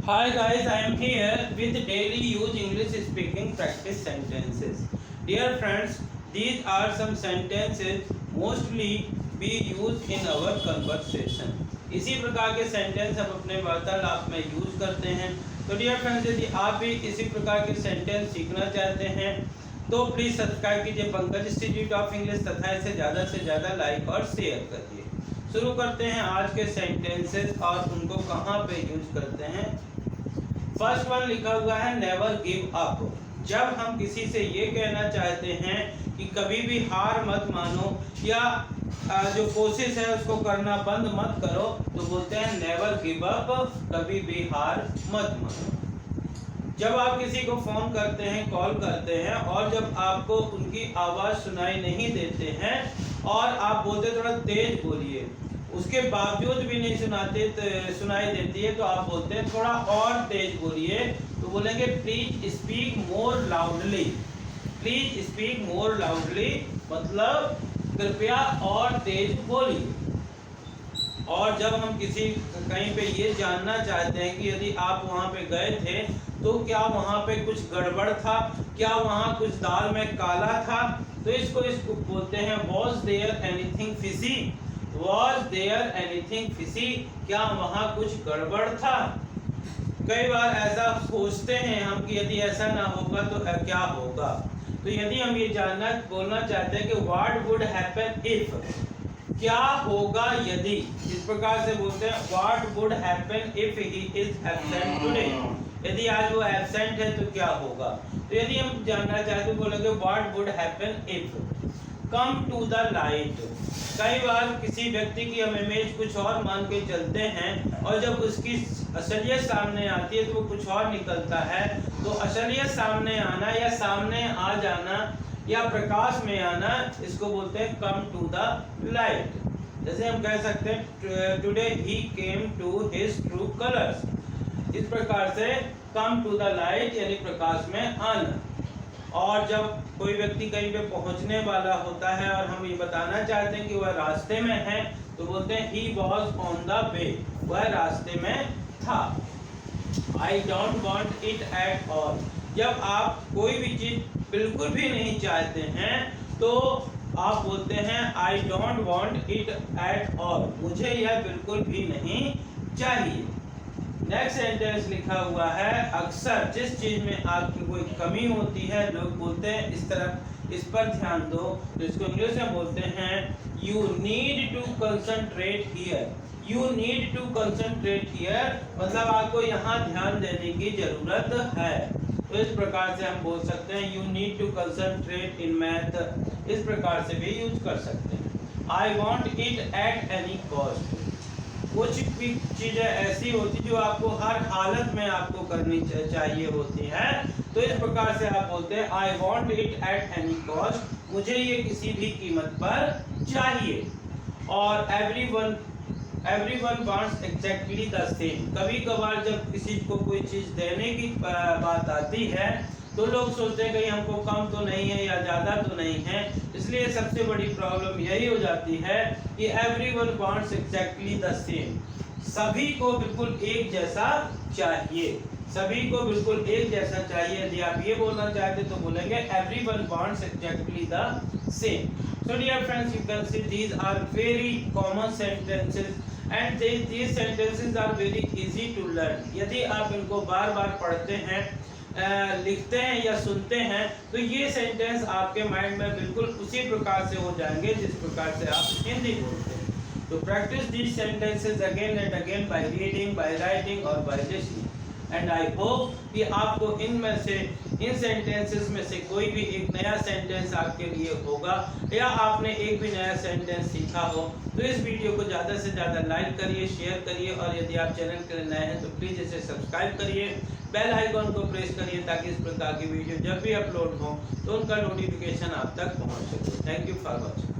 Hi guys, I am here with daily use English speaking practice sentences. Dear friends, these are some sentences mostly be used in our conversation. इसी प्रकार के sentence हम अपने वार्तालाप में use करते हैं. तो डियर फ्रेंड्स, यदि आप भी इसी प्रकार के सेंटेंस सीखना चाहते हैं तो प्लीज़ सब्सक्राइब कीजिए पंकज इंस्टीट्यूट ऑफ इंग्लिश तथा इसे ज़्यादा से ज़्यादा लाइक और शेयर करिए. शुरू करते हैं आज के सेंटेंसेस और उनको कहाँ पे यूज करते हैं. फर्स्ट वन लिखा हुआ है नेवर गिव अप. जब हम किसी से ये कहना चाहते हैं कि कभी भी हार मत मानो या जो कोशिश है उसको करना बंद मत करो, तो बोलते हैं नेवर गिव अप, कभी भी हार मत मानो. जब आप किसी को फोन करते हैं, कॉल करते हैं और जब आपको उनकी आवाज़ सुनाई नहीं देते हैं और आप बोलते थोड़ा तेज बोलिए, उसके बावजूद भी नहीं सुनाई देती है तो आप बोलते हैं थोड़ा और तेज बोलिए. तो बोलेंगे please speak more loudly. Please speak more loudly मतलब कृपया और तेज बोलिए. और जब हम कहीं पे ये जानना चाहते हैं कि यदि आप वहाँ पे गए थे तो क्या वहाँ पे कुछ गड़बड़ था, क्या वहाँ कुछ दाल में काला था, तो इसको बोलते हैं was there anything fishy. Was there anything fishy? क्या वहाँ कुछ गड़बड़ था. कई बार ऐसा सोचते हैं हम कि यदि ऐसा ना होगा तो क्या होगा. तो यदि हम ये बोलना चाहते हैं कि what would happen if, क्या होगा यदि, इस प्रकार से बोलते हैं what would happen if he is absent today. यदि आज वो एब्सेंट है तो क्या होगा. तो यदि हम जानना चाहते हैं बोलेंगे what would happen if. Come to the light. कई बार किसी व्यक्ति की हम इमेज कुछ और मान के चलते हैं और जब उसकी असलियत सामने आती है तो वो कुछ और निकलता है. तो असलियत सामने आना या सामने आ जाना या प्रकाश में आना, इसको बोलते हैं कम टू द लाइट. जैसे हम कह सकते हैं today he came to his true colours. इस प्रकार से कम टू द लाइट यानी प्रकाश में आना. और जब कोई व्यक्ति कहीं पे पहुंचने वाला होता है और हम ये बताना चाहते हैं कि वह रास्ते में है तो बोलते हैं he was on the way. वह रास्ते में था. I don't want it at all. जब आप कोई भी चीज बिल्कुल भी नहीं चाहते हैं तो आप बोलते हैं I don't want it at all. मुझे यह बिल्कुल भी नहीं चाहिए. नेक्स्ट सेंटेंस लिखा हुआ है अक्सर जिस चीज में आपकी कोई कमी होती है लोग बोलते हैं इस पर ध्यान दो. तो इसको इंग्लिश में बोलते हैं you need to concentrate here. You need to concentrate here मतलब आपको यहाँ ध्यान देने की जरूरत है. तो इस प्रकार से हम बोल सकते हैं you need to concentrate in math. इस प्रकार से भी यूज कर सकते हैं. I want it at any cost. कुछ भी चीज़ें ऐसी होती जो आपको हर हालत में आपको करनी चाहिए होती है. तो इस प्रकार से आप बोलते हैं I want it at any cost. मुझे ये किसी भी कीमत पर चाहिए. और everyone wants exactly the same. कभी कभार जब किसी को कोई चीज़ देने की बात आती है तो लोग सोचते हैं कहीं हमको कम तो नहीं है या ज़्यादा तो नहीं है. इसलिए सबसे बड़ी प्रॉब्लम यही हो जाती है कि everyone wants exactly the same. सभी को बिल्कुल एक जैसा चाहिए. सभी को बिल्कुल एक जैसा चाहिए. यदि आप ये बोलना चाहते तो बोलेंगे everyone wants exactly the same. So dear friends, you can see these are very common sentences and these sentences are very easy to learn. यदि आप इनको बार बार पढ़ते हैं, लिखते हैं या सुनते हैं तो ये सेंटेंस आपके माइंड में बिल्कुल उसी प्रकार से हो जाएंगे जिस प्रकार से आप हिंदी बोलते हैं. तो practice these sentences again and again by reading, by writing और by listening. And I hope कि आपको इन सेंटेंसेस में से कोई भी एक नया सेंटेंस आपके लिए होगा या आपने एक भी नया सेंटेंस सीखा हो. तो इस वीडियो को ज़्यादा से ज़्यादा लाइक करिए, शेयर करिए और यदि आप चैनल के लिए नए हैं तो प्लीज़ इसे सब्सक्राइब करिए. बेल आइकॉन को प्रेस करिए ताकि इस प्रकार की वीडियो जब भी अपलोड हो तो उनका नोटिफिकेशन आप तक पहुंच सके. Thank you for watching.